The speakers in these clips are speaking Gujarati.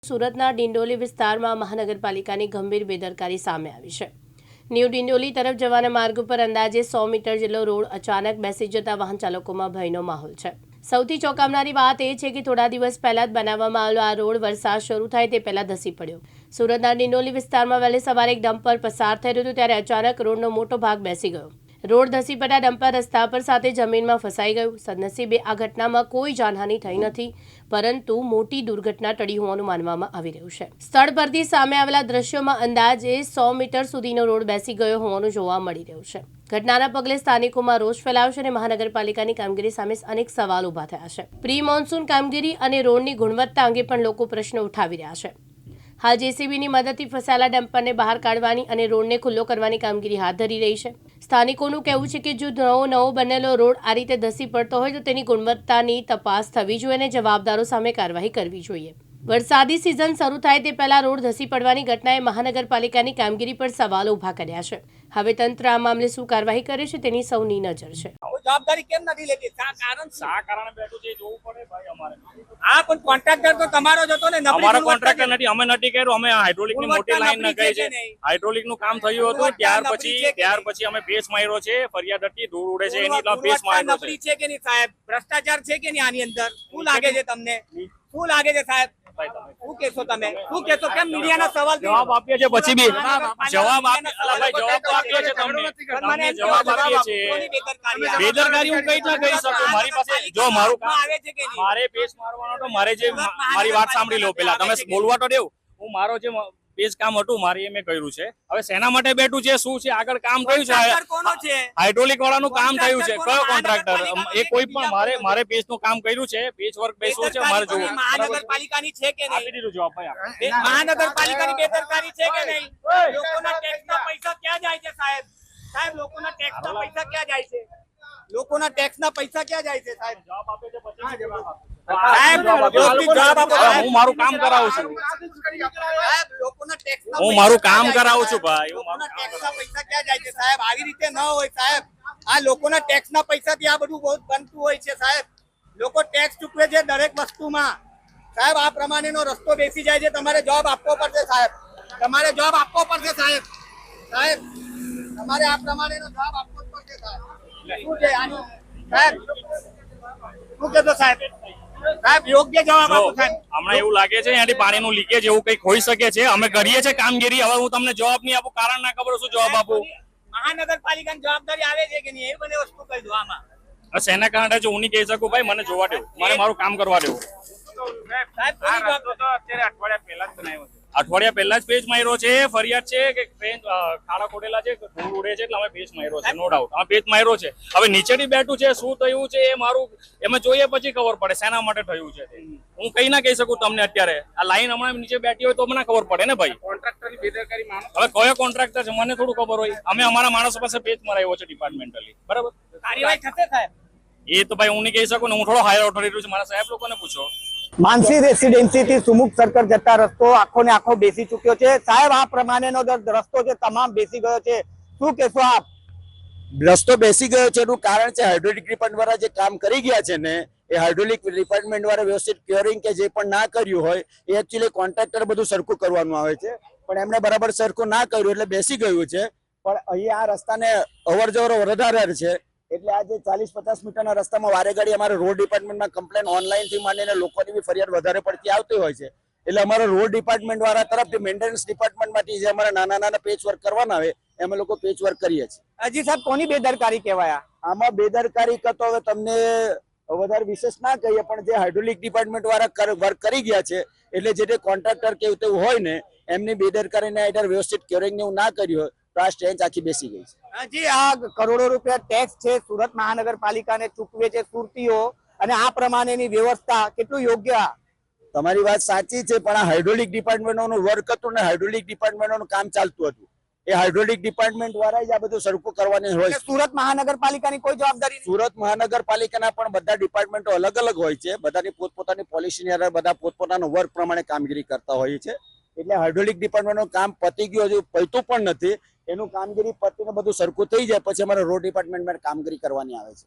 સુરતના ડિંડોલી વિસ્તારમાં મહાનગરપાલિકાની ગંભીર બેદરકારી સામે આવી છે। ન્યૂ ડિંડોલી તરફ જવાના માર્ગ પર અંદાજે 100 મીટર જેટલો રોડ અચાનક બેસી જતા વાહન ચાલકોમાં ભયનો માહોલ છે। સૌથી ચોંકાવનારી વાત એ છે કે થોડા દિવસ પહેલા જ બનાવવામાં આવેલો આ રોડ વરસાદ શરૂ થાય તે પહેલા ધસી પડ્યો। સુરતના ડિંડોલી વિસ્તારમાં વહેલી સવારે એક ડમ્પર પસાર થઈ રહ્યું હતું ત્યારે અચાનક રોડનો મોટો ભાગ બેસી ગયો। રોડ ધસી પડતા ડમ્પર રસ્તા પર સાથે જમીનમાં ફસાઈ ગયું। સદનસીબે આ ઘટનામાં કોઈ જાનહાનિ થઈ નથી, પરંતુ મોટી દુર્ઘટના ટળી હોવાનું માનવામાં આવી રહ્યું છે। સ્થળ પરથી સામે આવેલા દ્રશ્યોમાં અંદાજે 100 મીટર સુધીનો રોડ બેસી ગયો હોવાનું જોવા મળી રહ્યું છે। ઘટનાના પગલે સ્થાનિકોમાં રોષ ફેલાયો છે અને મહાનગરપાલિકાની કામગીરી સામે અનેક સવાલ ઉભા થયા છે। પ્રી મોન્સૂન કામગીરી અને રોડની ગુણવત્તા અંગે પણ લોકો પ્રશ્નો ઉઠાવી રહ્યા છે। હાલ જેસીબીની મદદથી ફસાયેલા ડમ્પરને બહાર કાઢવાની અને રોડને ખુલ્લો કરવાની કામગીરી હાથ ધરી રહી છે। સ્થાનિકોનું કહેવું છે કે જો નવો બનેલો રોડ આ રીતે ધસી પડતો હોય તો તેની ગુણવત્તાની તપાસ થવી જોઈએ અને જવાબદારો સામે કાર્યવાહી કરવી જોઈએ। વરસાદી સિઝન શરૂ થાય તે પહેલા રોડ ધસી પડવાની ઘટનાએ મહાનગરપાલિકાની કામગીરી પર સવાલો ઉભા કર્યા છે। હવે તંત્ર આ મામલે શું કાર્યવાહી કરે છે તેની સૌની નજર છે। જવાબદારી કેમ નથી લેતી? શા કારણે બેઠું છે જોવું પડે ભાઈ અમારે। હા, પણ કોન્ટ્રાક્ટર તો તમારો જ હતો ને? અમારો કોન્ટ્રાક્ટર નથી, અમે નથી કર્યું। અમે હાઇડ્રોલિક ની મોટી લાઈન નખાઈ છે, હાઇડ્રોલિક નું કામ થયું હતું। ત્યાર પછી અમે પેસ માર્યો છે, ફરિયાદ હતી ધૂળ ઉડે છે એની પેસ માર્યો છે। નબળી છે કે નહીં સાહેબ? ભ્રષ્ટાચાર છે કે નહીં આની અંદર? શું લાગે છે તમને? શું લાગે છે સાહેબ? શું કહેશો તમે? શું કહેશો? કેમ મીડિયાના સવાલ જવાબ આપીએ છે પછી બી જવાબ આપીએ છે તમને જવાબ આપીએ છે। બેદરકારી હું કઈ ના કહી શકું। મારી પાસે જો મારું કામ આવે છે કે નહીં? મારે પેસ મારવાનો તો મારે જે મારી વાત સાંભળી લો પેલા, તમે બોલવા તો દેવ। હું મારો જે પેજ કામ હતું મારી એ મેં કર્યું છે। હવે શેના માટે બેઠું છે, શું છે, આગળ કામ થયું છે, કોનો છે? હાઇડ્રોલિક વાળાનું કામ થયું છે। કયો કોન્ટ્રાક્ટર? એ કોઈ પણ મારે પેજ નું કામ કર્યું છે, પેજ વર્ક બેસવું છે મારે જોવું। મહાનગરપાલિકાની છે કે આપી નહીં? દીધું જવાબ ભાઈ। મહાનગરપાલિકાની બેદરકારી છે કે નહીં? લોકોના ટેક્સના પૈસા ક્યાં જાય છે સાહેબ? સાહેબ, લોકોના ટેક્સના પૈસા ક્યાં જાય છે? લોકોના ટેક્સના પૈસા ક્યાં જાય છે સાહેબ? જવાબ આપે છે પછી સાહેબ, જવાબ આપો। હું મારું કામ કરાવું છું, સાહેબ, લોકોના ટેક્સના હું પૈસા મારું ક્યાં કામ જાય છે કરાવું છું સાહેબ? ભાઈ। લોકોના ટેક્સના પૈસા ક્યાં જાય છે સાહેબ? આવી રીતે ન હોય સાહેબ। આ લોકોના ટેક્સના પૈસાથી આ બધું બહુ બનતું હોય છે સાહેબ। લોકો ટેક્સ ચૂકવે છે દરેક વસ્તુમાં સાહેબ। આ પ્રમાણેનો રસ્તો બેસી જાય છે, તમારે જવાબ આપવો પડશે સાહેબ। તમારે જવાબ આપવો પડશે સાહેબ। સાહેબ, તમારે આ પ્રમાણેનો જવાબ આપવો જ પડશે સાહેબ। શું છે આનું સાહેબ? શું કહેતો સાહેબ? સાહેબ, યોગ્ય જવાબ આપો સાહેબ। હમણાં એવું લાગે છે અહીંયાથી પાણીનું લીકેજ એવું કંઈક હોઈ શકે છે। અમે કરીએ છીએ કામગીરી। હવે હું તમને જવાબ નહીં આપું, કારણ ના ખબર શું જવાબ આપું। મહાનગરપાલિકાની જવાબદારી આવે છે કે નહીં એ બને વસ્તુ કહી દો આમાં। શેના કારણે જો હું નહીં કહી શકું ભાઈ, મને જોવા દેવું, મને મારું કામ કરવા દેવું। સાહેબ, કોની જવાબદારી? અઠવાડિયા પહેલા જ પેજ માર્યો છે। ફરિયાદ છે કે ખાડા ખોટેલા છે, ધૂળ ઉડે છે, એટલે અમે પેજ માર્યો છે, નો ડાઉટ અમે પેજ માર્યો છે। હવે નીચેથી બેઠું છે, શું થયું છે એ મારું એમાં જોઈએ પછી ખબર પડે શેના માટે થયું છે। હું કઈ ના કહી શકું તમને અત્યારે। આ લાઈન હમણાં નીચે બેઠી હોય તો મને ખબર પડે ને ભાઈ। કોન્ટ્રાક્ટરની બેદરકારી માનો? હવે કયો કોન્ટ્રાક્ટર છે મને થોડું ખબર હોય। અમે અમારા માણસો પાસે પેજ મરાવ્યો છે ડિપાર્ટમેન્ટલી, બરાબર। કાર્યવાહી થશે સાહેબ? એ તો ભાઈ હું નહીં કહી શકું ને, હું થોડો હાયર ઓથોરિટી છું, મારા સાહેબ લોકોને પૂછો। માનસી રેસીડેન્સી થી સુમુખ સર્કલ જતા રસ્તો આખો ને આખો બેસી ચુક્યો છે સાહેબ। આ પ્રમાણેનો રસ્તો છે તમામ બેસી ગયો છે, શું કહેશો આપ? રસ્તો બેસી ગયો છે એનું કારણ છે હાઇડ્રોલિક ડિપાર્ટમેન્ટ વાળા જે કામ કરી ગયા છે ને, એ હાઇડ્રોલિક ડિપાર્ટમેન્ટ વાળા વ્યવસ્થિત ક્યોરિંગ કે જે પણ ના કર્યું હોય એ એકચ્યુઅલી કોન્ટ્રાક્ટર બધું સરખું કરવાનું આવે છે, પણ એમને બરાબર સરખું ના કર્યું એટલે બેસી ગયું છે। પણ અહીંયા આ રસ્તાને અવર જવર વધારે છે, એટલે આજે 40-50 મીટરના રસ્તામાં વારે ઘડી અમારે રોડ ડિપાર્ટમેન્ટમાં કમ્પ્લેન ઓનલાઈન થી માંડીને લોકોની બી ફરિયાદ વધારે પડતી આવતી હોય છે। એટલે અમારા રોડ ડિપાર્ટમેન્ટ વાળા તરફથી મેન્ટેનન્સ ડિપાર્ટમેન્ટમાંથી જે અમારા નાના પેચ વર્ક કરવાના આવે અમે લોકો પેચ વર્ક કરીએ છીએ। હજી સાહેબ કોની બેદરકારી કહેવાય? આમાં બેદરકારી કરતો હવે તમને વધારે વિશેષ ના કહીએ, પણ જે હાઇડ્રોલિક ડિપાર્ટમેન્ટ વાળા વર્ક કરી ગયા છે, એટલે જે કોન્ટ્રાક્ટર કેવું તેવું હોય ને એમની બેદરકારીને આઈડર વ્યવસ્થિત ક્યોરિંગ ને એવું ના કર્યું હોય તો આ સ્ટ્રેન્ચ આખી બેસી ગઈ છે। હજી આ કરોડો રૂપિયા ટેક્સ છે સુરત મહાનગરપાલિકાને ચૂકવે છે સુરતીઓ, અને આ પ્રમાણેની વ્યવસ્થા કેટલું યોગ્ય? તમારી વાત સાચી છે, પણ આ હાઇડ્રોલિક ડિપાર્ટમેન્ટનું વર્ક હતું ને હાઇડ્રોલિક ડિપાર્ટમેન્ટનું કામ ચાલતું હતું, એ હાઇડ્રોલિક ડિપાર્ટમેન્ટ વાળા જ આ બધું સરખું કરવાની હોય। સુરત મહાનગરપાલિકાની કોઈ જવાબદારી નથી? સુરત મહાનગરપાલિકાના પણ બધા ડિપાર્ટમેન્ટો અલગ અલગ હોય છે, બધાની પોતપોતાની પોલિસીની આધારે બધા પોતપોતાનો વર્ક પ્રમાણે કામગીરી કરતા હોય છે। એટલે હાઇડ્રોલિક ડિપાર્ટમેન્ટનું કામ પતી ગયું, હજુ પત્યું પણ નથી, એનું કામગીરી પતીને બધું સરખું થઈ જાય પછી અમારે રોડ ડિપાર્ટમેન્ટમાં કામગીરી કરવાની આવે છે.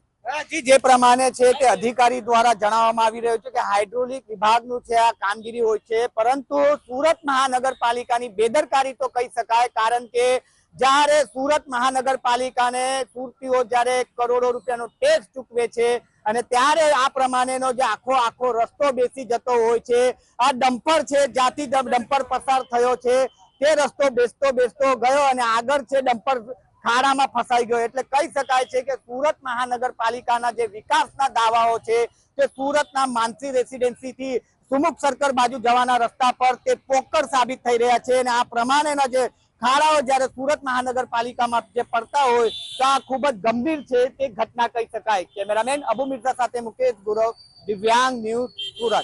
જી, જે પ્રમાણે છે તે અધિકારી દ્વારા જણાવવામાં આવી રહ્યું છે કે હાઇડ્રોલિક વિભાગનું છે આ કામગીરી હોય છે, પરંતુ સુરત મહાનગરપાલિકાની બેદરકારી તો કહી શકાય, કારણ કે જ્યારે સુરત મહાનગરપાલિકાને સુરતીઓ જ્યારે કરોડો રૂપિયાનો ટેક્સ ચૂકવે છે અને ત્યારે આ પ્રમાણેનો જે આખો રસ્તો બેસી જતો હોય છે, આ ડમ્પર છે જ્યાંથી ડમ્પર પસાર થયો છે તે રસ્તો બેસતો ગયો અને આગળ છે ડમ્પર ખાડામાં ફસાઈ ગયો. એટલે કહી શકાય છે કે સુરત મહાનગરપાલિકાના જે વિકાસના દાવાઓ છે તે સુરતના માનસી રેસિડેન્સી થી સુમુખ સર્કલ બાજુ જવાના રસ્તા પર તે પોકળ સાબિત થઈ રહ્યા છે અને આ પ્રમાણેના જે ખાડાઓ જ્યારે સુરત મહાનગરપાલિકામાં જે પડતા હોય તો આ ખૂબ જ ગંભીર છે તે ઘટના કહી શકાય. કેમેરામેન અબુ મિર્ઝા સાથે મુકેશ ગુરવ, દિવ્યાંગ ન્યૂઝ, સુરત.